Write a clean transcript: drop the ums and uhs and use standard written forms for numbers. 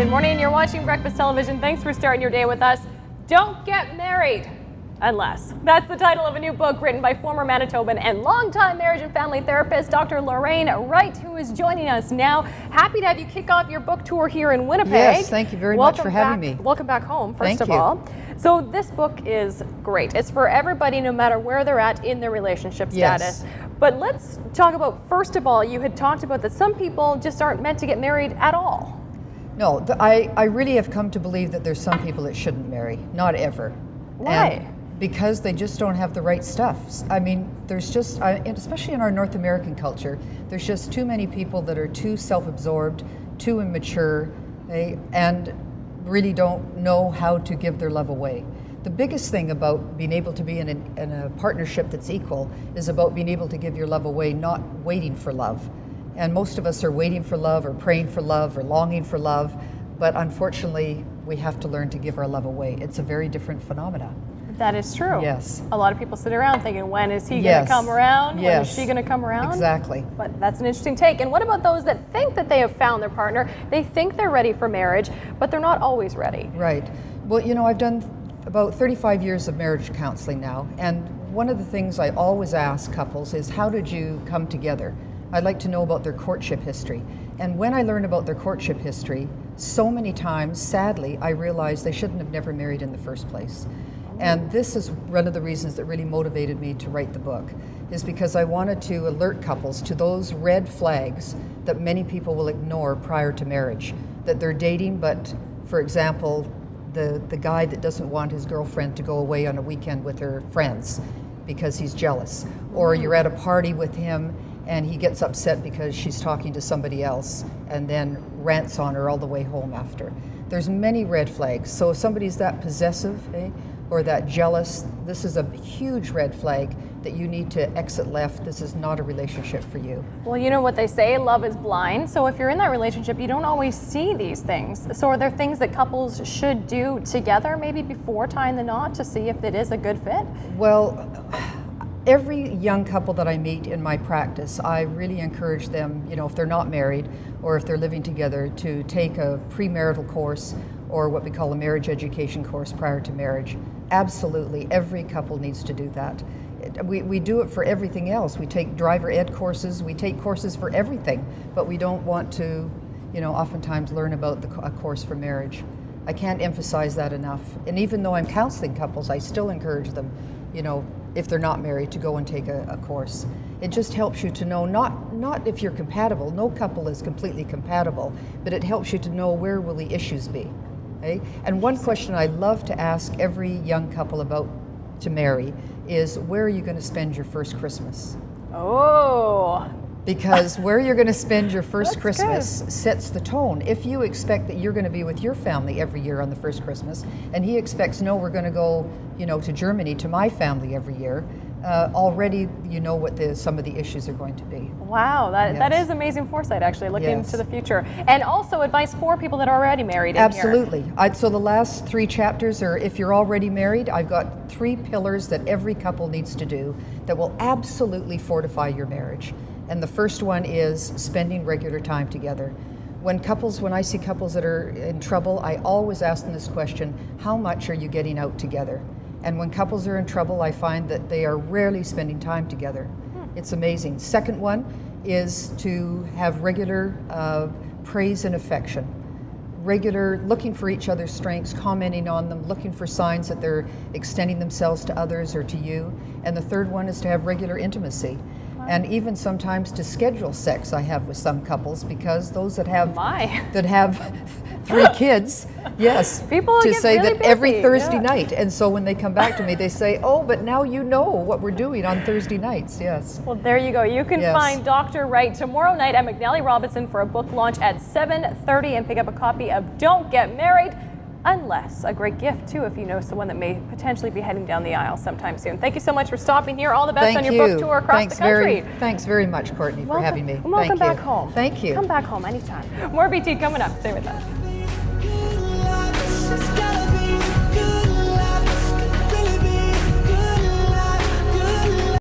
Good morning, you're watching Breakfast Television. Thanks for starting your day with us. Don't get married unless. That's the title of a new book written by former Manitoban and longtime marriage and family therapist, Dr. Lorraine Wright, who is joining us now. Happy to have you kick off your book tour here in Winnipeg. Yes, thank you very much for having me. Welcome back home, first of all. So this book is great. It's for everybody, no matter where they're at in their relationship status. But let's talk about, first of all, you had talked about that some people just aren't meant to get married at all. No, I really have come to believe that there's some people that shouldn't marry, not ever. Why? And because they just don't have the right stuff. I mean, there's just, and especially in our North American culture, there's just too many people that are too self-absorbed, too immature, and really don't know how to give their love away. The biggest thing about being able to be in a partnership that's equal is about being able to give your love away, not waiting for love. And most of us are waiting for love or praying for love or longing for love, but unfortunately, we have to learn to give our love away. It's a very different phenomenon. That is true. Yes. A lot of people sit around thinking, when is he going to come around? When is she going to come around? Exactly. But that's an interesting take. And what about those that think that they have found their partner? They think they're ready for marriage, but they're not always ready. Right. Well, you know, I've done about 35 years of marriage counseling now, and one of the things I always ask couples is, how did you come together? I'd like to know about their courtship history. And when I learn about their courtship history, so many times, sadly, I realize they shouldn't have never married in the first place. And this is one of the reasons that really motivated me to write the book, is because I wanted to alert couples to those red flags that many people will ignore prior to marriage. That they're dating, but for example, the guy that doesn't want his girlfriend to go away on a weekend with her friends because he's jealous. Or you're at a party with him and he gets upset because she's talking to somebody else and then rants on her all the way home after. There's many red flags. So if somebody's that possessive, or that jealous, this is a huge red flag that you need to exit left. This is not a relationship for you. Well, you know what they say, love is blind. So if you're in that relationship, you don't always see these things. So are there things that couples should do together, maybe before tying the knot, to see if it is a good fit? Well, every young couple that I meet in my practice, I really encourage them, you know, if they're not married or if they're living together, to take a premarital course or what we call a marriage education course prior to marriage. Absolutely, every couple needs to do that. We do it for everything else. We take driver ed courses, we take courses for everything, but we don't want to, you know, oftentimes learn about a course for marriage. I can't emphasize that enough. And even though I'm counseling couples, I still encourage them, you know, if they're not married, to go and take a course. It just helps you to know, not if you're compatible, no couple is completely compatible, but it helps you to know where will the issues be. Okay? And one question I love to ask every young couple about to marry is, where are you going to spend your first Christmas? Oh. Because where you're going to spend your first Christmas sets the tone. If you expect that you're going to be with your family every year on the first Christmas, and he expects, no, we're going to go, you know, to Germany to my family every year, already you know what some of the issues are going to be. Wow, that is amazing foresight, actually, looking to the future. And also advice for people that are already married. Absolutely. So the last 3 chapters are, if you're already married, I've got 3 pillars that every couple needs to do that will absolutely fortify your marriage. And the first one is spending regular time together. When I see couples that are in trouble, I always ask them this question: how much are you getting out together? And when couples are in trouble, I find that they are rarely spending time together. It's amazing. Second one is to have regular praise and affection. Regular looking for each other's strengths, commenting on them, looking for signs that they're extending themselves to others or to you. And the third one is to have regular intimacy. And even sometimes to schedule sex, I have with some couples, because those that have 3 kids, yes, people to get say really that busy, every Thursday night. And so when they come back to me, they say, oh, but now you know what we're doing on Thursday nights, yes. Well, there you go. You can find Dr. Wright tomorrow night at McNally Robinson for a book launch at 7:30 and pick up a copy of Don't Get Married Unless. A great gift, too, if you know someone that may potentially be heading down the aisle sometime soon. Thank you so much for stopping here. All the best on your book tour across the country. Thanks very much, Courtney, for having me. Welcome back home. Thank you. Come back home anytime. More BT coming up. Stay with us.